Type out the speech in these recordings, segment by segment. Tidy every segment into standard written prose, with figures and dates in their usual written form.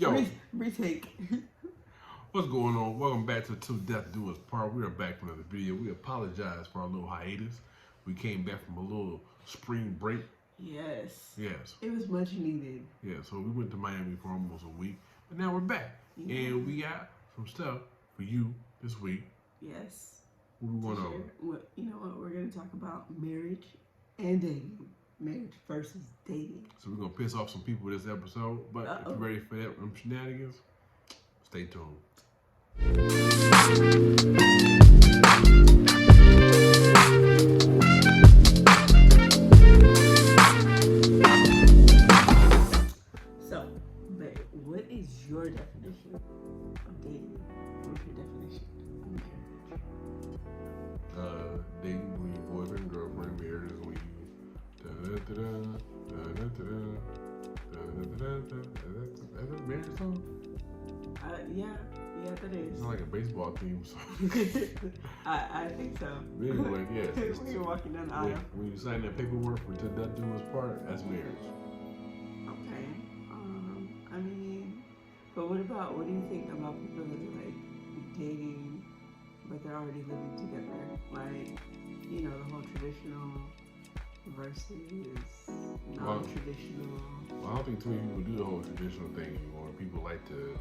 Yo, Retake. what's going on? Welcome back to Till Death Do Us Part. We are back from another video. We apologize for our little hiatus. We came back from a little spring break. Yes. Yes. It was much needed. Yeah, so we went to Miami for almost a week. But now we're back. Yeah. And we got some stuff for you this week. Yes. What we going to on? share. You know what? We're going to talk about marriage and dating. Marriage versus dating. So we're going to piss off some people this episode. But if you're ready for that shenanigans, stay tuned. So, babe, what is your definition of dating? What's your definition of marriage? Dating when you boyfriend, girlfriend, marriage is when you Is that a marriage song? Yeah, that is. It's not like a baseball theme song. I think so. Anyway, yes. When you're walking down the aisle. When you sign that paperwork for Till Death Do Us Part, that's marriage. Okay. I mean, but what do you think about people that are like dating, but they're already living together? Like, you know, the whole traditional versus non-traditional. Well, I don't think too many people do the whole traditional thing anymore. People like to,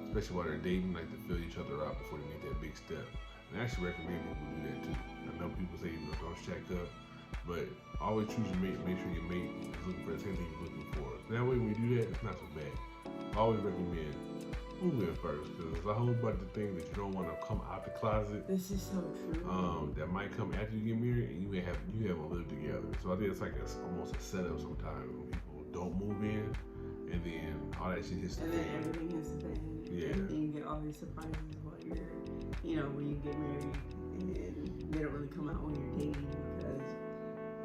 especially while they're dating, like to feel each other out before they make that big step. And I actually recommend people do that too. I know people say, you know, don't shack up, but always choose your mate. Make sure your mate is looking for the same thing you're looking for. That way, when you do that, it's not so bad. I always recommend move in first, because there's a whole bunch of things that you don't want to come out the closet. This is so true. That might come after you get married, and you haven't lived together. So I think it's like almost a setup sometimes when people don't move in, and then all that shit hits the fan. And then everything hits the fan. Yeah. And then you get all these surprises while when you get married, and they don't really come out when you're dating because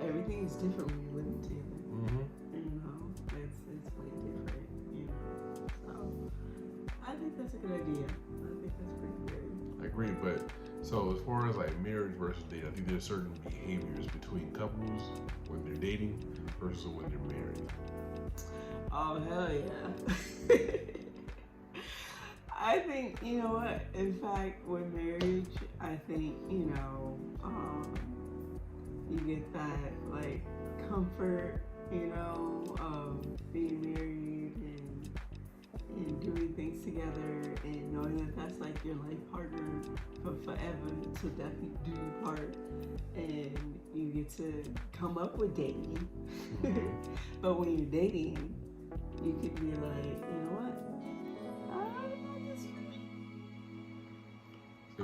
everything is different when you're living together. Mm-hmm. You know, it's way different. You know, so I think that's a good idea. I think that's pretty good. I agree, but so as far as like marriage versus dating, I think there's certain behaviors between couples when they're dating versus when they're married. Oh, hell yeah. I think, you know what, in fact, with marriage, I think, you get that, like, comfort, of being married and doing things together and knowing that that's, like, your life partner for forever till death do you part. And you get to come up with dating. But when you're dating, you could be like, you know what? I don't know this for me. So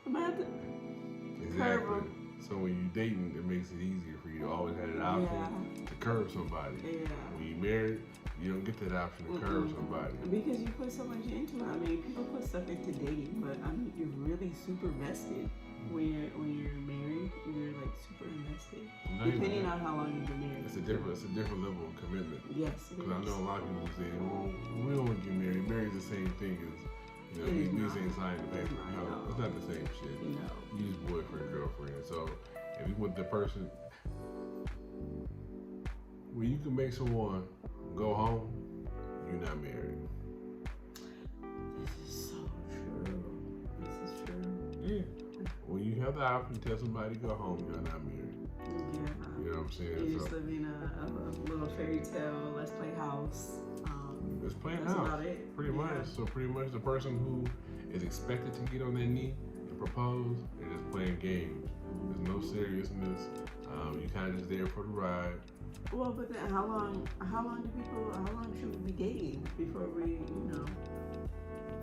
I'm gonna have to curb exactly. them. So when you're dating, it makes it easier for you to always have that option to curb somebody. Yeah. When you're married, you don't get that option to curb somebody. Because you put so much into it. I mean, people put stuff into dating, but I mean, you're really super vested. When you're married, you're like super invested. Depending on how long you've been married. It's a different level of commitment. Yes, it is. Because I know a lot of people say, well, we don't want to get married. Marriage is the same thing as, these ain't signing the paper. No, it's not the same shit. No. You use boyfriend, girlfriend. So if you want the person, when you can make someone go home, you're not married. This is so true. This is true. Yeah. When you have the option to tell somebody to go home, you're not married. Yeah. You know what I'm saying? You're just living a little fairy tale, let's play house. It's playing that's house. About it. Pretty much. So pretty much the person who is expected to get on their knee and propose, they're just playing games. There's no seriousness. You kind of just there for the ride. Well, but then how long should we be dating before we,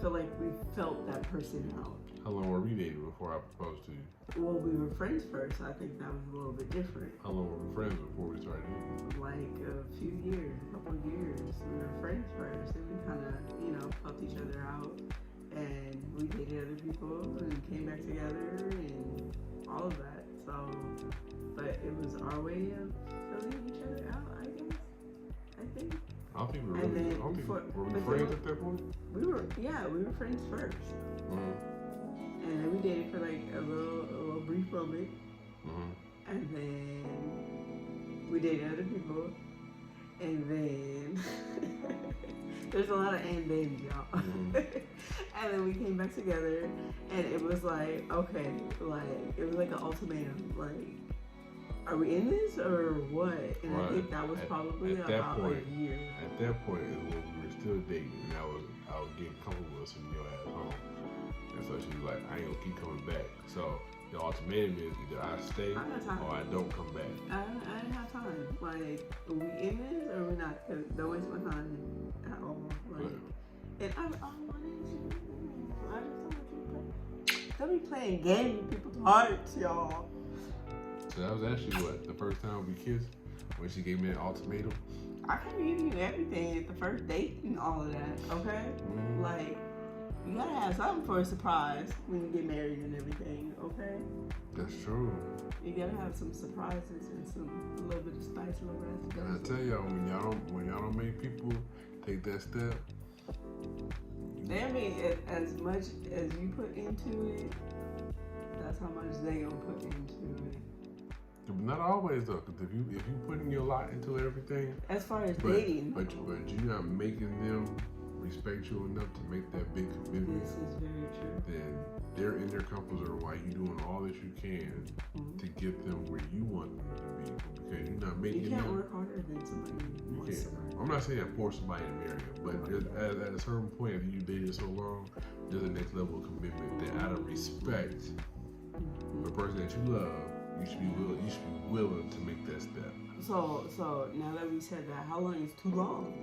feel like we felt that person out? How long were we dating before I proposed to you? Well, we were friends first. I think that was a little bit different. How long were we friends before we started dating? Like a few years, a couple of years. We were friends first, and we kind of, helped each other out. And we dated other people and came back together and all of that. So, but it was our way of filling each other out, I guess. I think. I don't think we were were we friends at that point? We were friends first. And then we dated for like a little brief moment. And then we dated other people. and then there's a lot of and then, y'all. Mhm. And then we came back together, and it was like, okay, like it was like an ultimatum, like, are we in this or what? And I Right. think that was probably at that about point- a year. At that point is when we were still dating, and I was getting comfortable with sending your ass home. And so she was like, I ain't gonna keep coming back. So the ultimatum is either I stay I got time. or I don't come back. I didn't have time. Like, are we in this or we not? Cause don't waste my time at all. Like, and I wanted to. I just don't want you to play. Don't be playing games with people's hearts, y'all. So that was actually what, the first time we kissed? When she gave me an ultimatum? I can give you everything at the first date and all of that, okay? Mhm. Like, you gotta have something for a surprise when you get married and everything, okay? That's true. You gotta have some surprises and a little bit of spice, a little And I rest. tell y'all, when y'all don't make people take that step, I mean, as much as you put into it, that's how much they gonna put into it. not always though, because if you putting your lot into everything, As far as but dating, but you're not making them respect you enough to make that big commitment, this is very true. then they're in their comfort zone while you doing all that you can to get them where you want them to be, because you're not making You can't them. work harder than somebody You wants can't. to work. I'm not saying force somebody to marry you, but at a certain point, if you dated so long, there's a next level of commitment that out of respect for the person that you love, you should be willing to make that step. So now that we said that, how long is too long?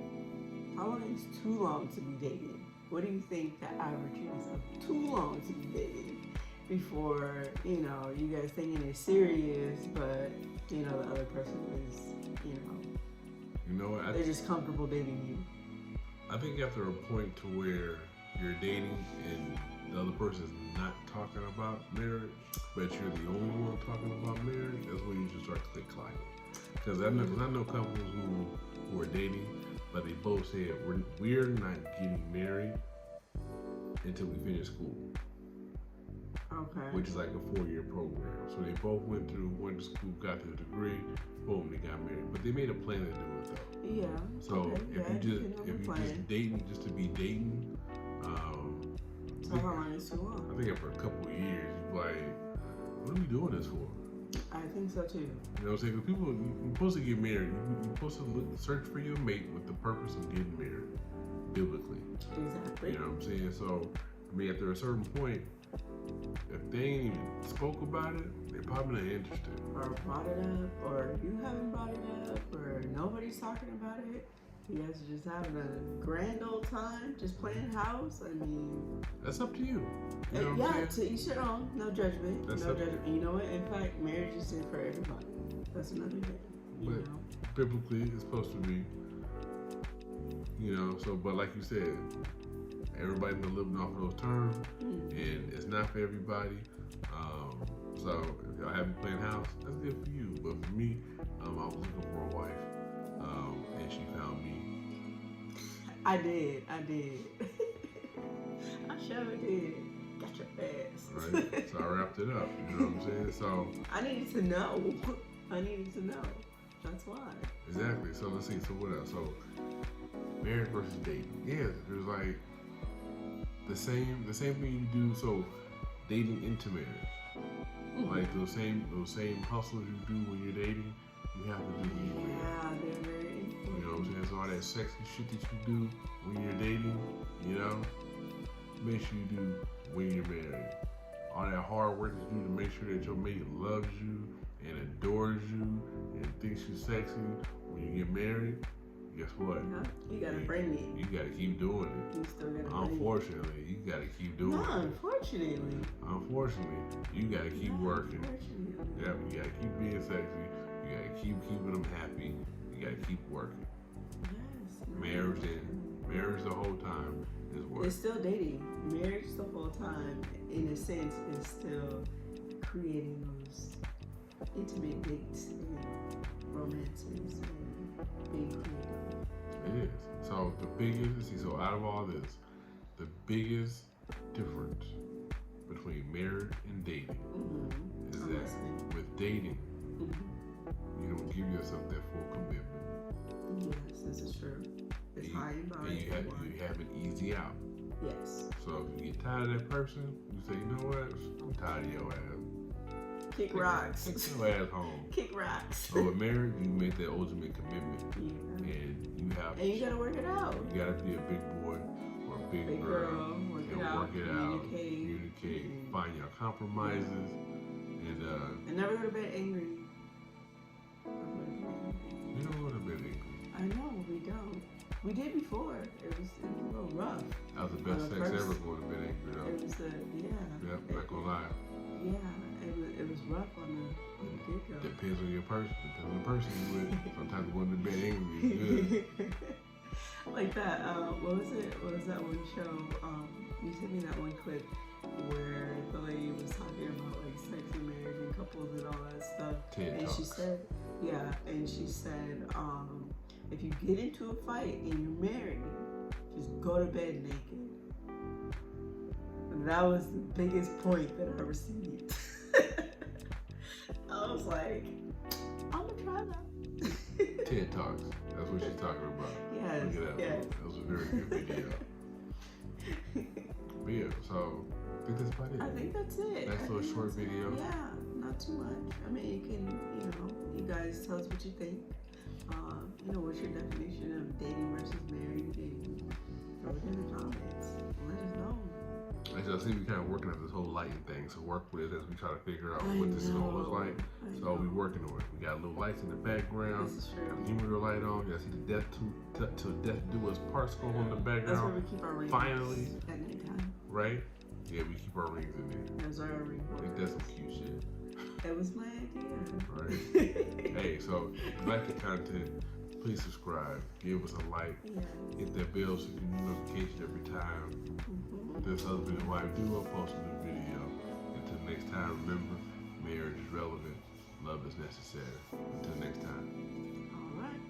How long is too long to be dating? What do you think the average is of too long to be dating before, you guys thinking it's serious, but, the other person is, You know what? they're just comfortable dating you? I think after a point to where you're dating and the other person is not talking about marriage, but you're the only one talking about marriage, that's when you should start to think climbing. Because I know couples who are dating, but they both said we're not getting married until we finish school, Okay. which is like a 4-year program. So they both went to school, got their degree, boom, they got married. But they made a plan to do it though. Yeah. So okay, if you plan. just dating just to be dating, So how long is too long? I think after a couple of years, you're like, what are we doing this for? I think so too. You know what I'm saying? Because people, you're supposed to get married. You're supposed to search for your mate with the purpose of getting married, biblically. Exactly. You know what I'm saying? So, I mean, after a certain point, if they ain't even spoke about it, they're probably not interested. Or brought it up, or you haven't brought it up, or nobody's talking about it. You guys are just having a grand old time, just playing house. I mean, That's up to you. You know what yeah, I'm saying? to each their own. No judgment. That's no up- judgment. And you know what? In fact, marriage is there for everybody. That's another thing. You But- know. Biblically, it's supposed to be. So, but like you said, everybody's been living off of those terms, and it's not for everybody. So if y'all have me playing house, that's good for you. But for me, I was looking for a wife, and she found me. I did. I sure did. Got your ass. Right? So I wrapped it up. You know what I'm saying? So I needed to know. That's why. exactly. So let's see. So what else? So marriage versus dating. Yeah, there's like the same thing you do. So dating into marriage. Like those same hustles you do when you're dating, you have to do when you're married. Yeah, they're very important. You know what I'm saying? So all that sexy shit that you do when you're dating, make sure you do when you're married. All that hard work that you do to make sure that your mate loves you and adores you and thinks you're sexy when you get married, guess what? You gotta bring it. You gotta keep doing it. You still gotta bring it. Unfortunately, you gotta keep doing No, it. unfortunately. You gotta keep working. Unfortunately. Yeah, you gotta keep being sexy. You gotta keep keeping them happy. You gotta keep working. Yes. Marriage the whole time is work. It's still dating. Marriage the whole time, in a sense, is still creating those intimate dates and romances and being creative. It is. So so out of all this, the biggest difference between marriage and dating is I'm that listening. with dating, you don't give yourself that full commitment. Yes, this is true. It's high and by. And you have an easy out. Yes. So if you get tired of that person, you say, you know what? I'm tired of your ass. Kick rocks. Take your ass home. Kick rocks. So with marriage, you make that ultimate commitment. Yeah. And you gotta work it out. You gotta be a big boy or a big girl. Work and it out. Work it out. Communicate. Find your compromises. And never go to bed angry. You don't go to bed angry. I know, we don't. We did before. It was a little rough. That was the best sex ever, going to bed angry though. It was Yep, not gonna lie. Yeah, it was rough on the get-go. Depends on your person. Depends on the person you with. Sometimes going to bed angry is good. Like that, what was it? What was that one show? You sent me that one clip where the lady was talking about like sex and marriage and couples and all that stuff. TED and Talks. she said, if you get into a fight and you're married, just go to bed naked. And that was the biggest point that I received. I was like, I'm gonna try that. TED Talks. That's what she's talking about. Yes. Look at that. Yes. That was a very good video. But yeah, so I think that's about it. I think that's it. Nice little short video. Yeah, not too much. I mean, you can, you guys tell us what you think. What's your definition of dating versus married? And throw it in the comments. Let us know. As y'all see, we kind of working on this whole lighting thing. So work with us as we try to figure out what this is going to look like. So we working on it. We got little lights in the background. This is true. Got the humidor light on. Y'all see the till death do us parts go on the background. That's where we keep our rings. Finally. At nighttime. Right? Yeah, we keep our rings in there. Those are our ring I think that's some cute shit. That was my idea. Right. Hey, so if you like the content, please subscribe. Give us a like. Yes. Hit that bell so you get notification every time this husband and wife do post a new video. Until next time, remember, marriage is relevant, love is necessary. Until next time. All right.